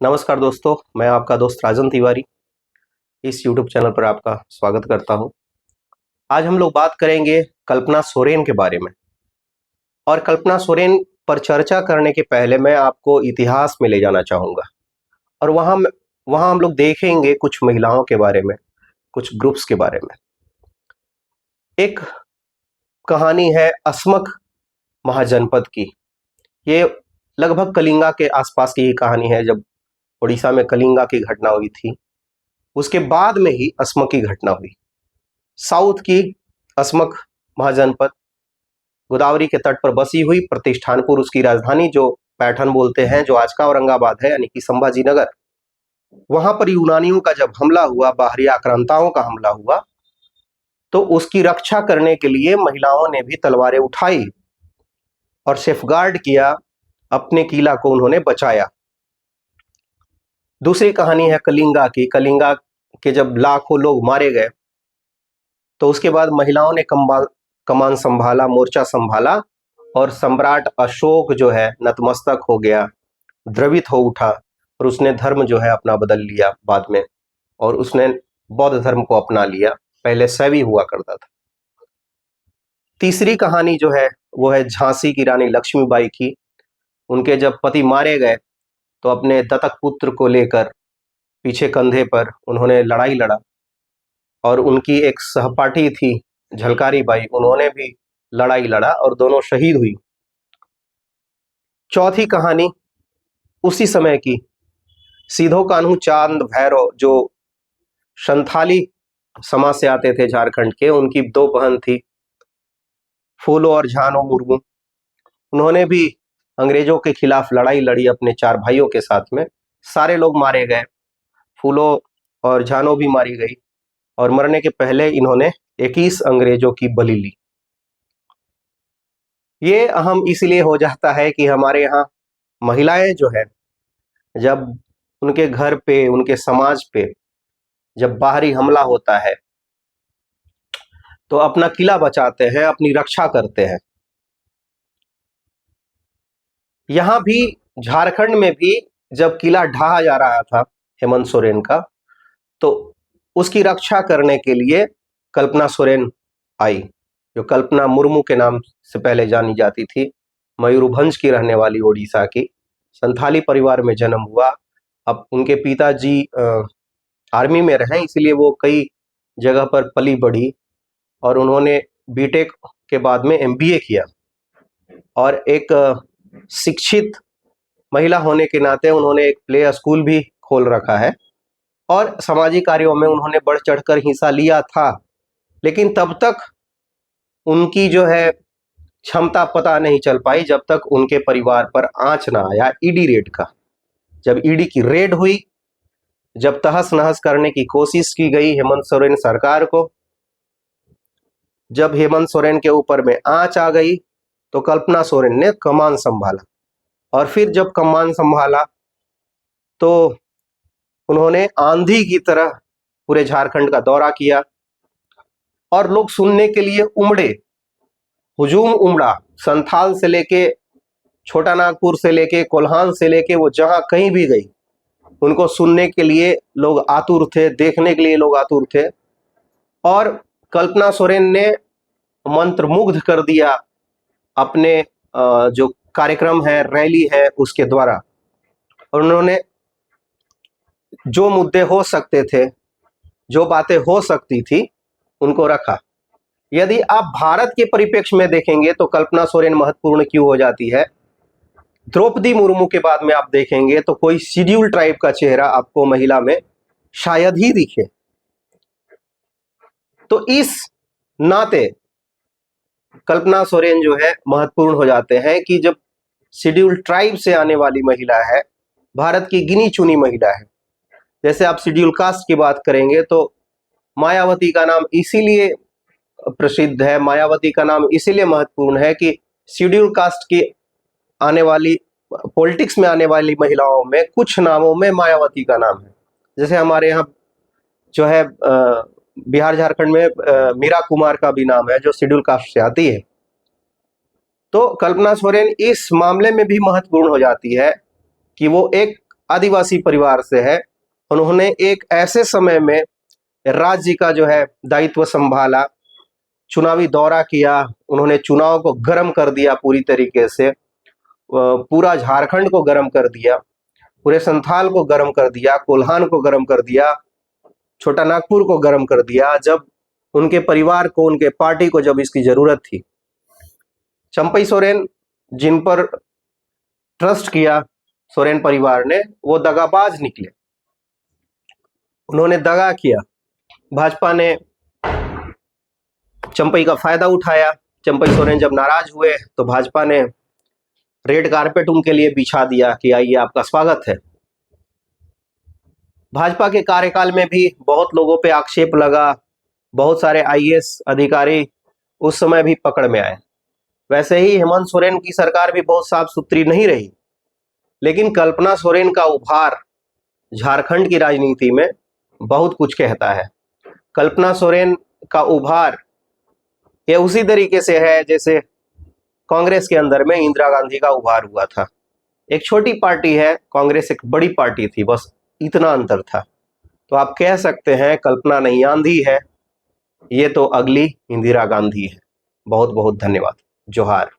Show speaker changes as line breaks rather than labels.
नमस्कार दोस्तों, मैं आपका दोस्त राजन तिवारी इस YouTube चैनल पर आपका स्वागत करता हूं। आज हम लोग बात करेंगे कल्पना सोरेन के बारे में। और कल्पना सोरेन पर चर्चा करने के पहले मैं आपको इतिहास में ले जाना चाहूँगा। और वहाँ हम लोग देखेंगे कुछ महिलाओं के बारे में, कुछ ग्रुप्स के बारे में। एक कहानी है अस्मक महाजनपद की। ये लगभग कलिंगा के आसपास की ही कहानी है। जब उड़ीसा में कलिंगा की घटना हुई थी, उसके बाद में ही अस्मक की घटना हुई। साउथ की अस्मक महाजनपद गोदावरी के तट पर बसी हुई, प्रतिष्ठानपुर उसकी राजधानी, जो पैठन बोलते हैं, जो आज का औरंगाबाद है, यानी कि संभाजी नगर। वहां पर यूनानियों का जब हमला हुआ, बाहरी आक्रांताओं का हमला हुआ, तो उसकी रक्षा करने के लिए महिलाओं ने भी तलवारें उठाई और सेफगार्ड किया, अपने किला को उन्होंने बचाया। दूसरी कहानी है कलिंगा की। कलिंगा के जब लाखों लोग मारे गए, तो उसके बाद महिलाओं ने कमान संभाला, मोर्चा संभाला, और सम्राट अशोक जो है नतमस्तक हो गया, द्रवित हो उठा, और उसने धर्म जो है अपना बदल लिया बाद में, और उसने बौद्ध धर्म को अपना लिया। पहले शैवी हुआ करता था। तीसरी कहानी जो है वो है झांसी की रानी लक्ष्मीबाई की। उनके जब पति मारे गए, तो अपने दत्तक पुत्र को लेकर पीछे कंधे पर उन्होंने लड़ाई लड़ा, और उनकी एक सहपाठी थी झलकारी बाई, उन्होंने भी लड़ाई लड़ा और दोनों शहीद हुई। चौथी कहानी उसी समय की, सीधो कान्हू चांद भैरव, जो संथाली समाज से आते थे झारखंड के। उनकी दो बहन थी, फूलो और झानो मुर्मू। उन्होंने भी अंग्रेजों के खिलाफ लड़ाई लड़ी अपने चार भाइयों के साथ में। सारे लोग मारे गए, फूलो और झानो भी मारी गई, और मरने के पहले इन्होंने 21 अंग्रेजों की बलि ली। ये अहम इसलिए हो जाता है कि हमारे यहाँ महिलाएं जो है, जब उनके घर पे, उनके समाज पे जब बाहरी हमला होता है, तो अपना किला बचाते हैं, अपनी रक्षा करते हैं। यहाँ भी, झारखंड में भी, जब किला ढहा जा रहा था हेमंत सोरेन का, तो उसकी रक्षा करने के लिए कल्पना सोरेन आई, जो कल्पना मुर्मू के नाम से पहले जानी जाती थी। मयूरभंज की रहने वाली, ओडिशा की, संथाली परिवार में जन्म हुआ। अब उनके पिताजी आर्मी में रहे, इसलिए वो कई जगह पर पली बढ़ी, और उन्होंने बीटेक के बाद में एमबीए किया। और एक शिक्षित महिला होने के नाते उन्होंने एक प्ले स्कूल भी खोल रखा है, और सामाजिक कार्यों में उन्होंने बढ़ चढ़कर हिस्सा लिया था। लेकिन तब तक उनकी जो है क्षमता पता नहीं चल पाई, जब तक उनके परिवार पर आंच ना आया ईडी रेड का। जब ईडी की रेड हुई, जब तहस नहस करने की कोशिश की गई हेमंत सोरेन सरकार को, जब हेमंत सोरेन के ऊपर में आंच आ गई, तो कल्पना सोरेन ने कमान संभाला। और फिर जब कमान संभाला, तो उन्होंने आंधी की तरह पूरे झारखंड का दौरा किया, और लोग सुनने के लिए उमड़े, हुजूम उमड़ा। संथाल से लेके, छोटा नागपुर से लेके, कोल्हान से लेके, वो जहां कहीं भी गई, उनको सुनने के लिए लोग आतुर थे, देखने के लिए लोग आतुर थे। और कल्पना सोरेन ने मंत्रमुग्ध कर दिया अपने जो कार्यक्रम है, रैली है, उसके द्वारा। और उन्होंने जो मुद्दे हो सकते थे, जो बातें हो सकती थी, उनको रखा। यदि आप भारत के परिप्रेक्ष्य में देखेंगे, तो कल्पना सोरेन महत्वपूर्ण क्यों हो जाती है। द्रौपदी मुर्मू के बाद में आप देखेंगे तो कोई शेड्यूल ट्राइब का चेहरा आपको महिला में शायद ही दिखे। तो इस नाते कल्पना सोरेन जो है महत्वपूर्ण हो जाते हैं कि जब शेड्यूल ट्राइब से आने वाली महिला है, भारत की गिनी चुनी महिला है। जैसे आप शेड्यूल कास्ट की बात करेंगे, तो मायावती का नाम इसीलिए प्रसिद्ध है, मायावती का नाम इसीलिए महत्वपूर्ण है कि शेड्यूल कास्ट की आने वाली, पॉलिटिक्स में आने वाली महिलाओं में कुछ नामों में मायावती का नाम है। जैसे हमारे यहाँ जो है बिहार झारखंड में मीरा कुमार का भी नाम है, जो शेड्यूल कास्ट से आती है। तो कल्पना सोरेन इस मामले में भी महत्वपूर्ण हो जाती है कि वो एक आदिवासी परिवार से है। उन्होंने एक ऐसे समय में राज्य का जो है दायित्व संभाला, चुनावी दौरा किया, उन्होंने चुनाव को गर्म कर दिया पूरी तरीके से, पूरा झारखंड को गर्म कर दिया, पूरे संथाल को गर्म कर दिया, कोल्हान को गर्म कर दिया, छोटा नागपुर को गर्म कर दिया, जब उनके परिवार को, उनके पार्टी को जब इसकी जरूरत थी। चंपई सोरेन, जिन पर ट्रस्ट किया सोरेन परिवार ने, वो दगाबाज निकले, उन्होंने दगा किया। भाजपा ने चंपई का फायदा उठाया। चंपई सोरेन जब नाराज हुए तो भाजपा ने रेड कारपेट उनके लिए बिछा दिया कि आइए आपका स्वागत है। भाजपा के कार्यकाल में भी बहुत लोगों पे आक्षेप लगा, बहुत सारे आईएएस अधिकारी उस समय भी पकड़ में आए। वैसे ही हेमंत सोरेन की सरकार भी बहुत साफ सुथरी नहीं रही, लेकिन कल्पना सोरेन का उभार झारखंड की राजनीति में बहुत कुछ कहता है। कल्पना सोरेन का उभार ये उसी तरीके से है जैसे कांग्रेस के अंदर में इंदिरा गांधी का उभार हुआ था। एक छोटी पार्टी है, कांग्रेस एक बड़ी पार्टी थी, बस इतना अंतर था। तो आप कह सकते हैं कल्पना नहीं आंधी है, ये तो अगली इंदिरा गांधी है। बहुत बहुत धन्यवाद। जोहार।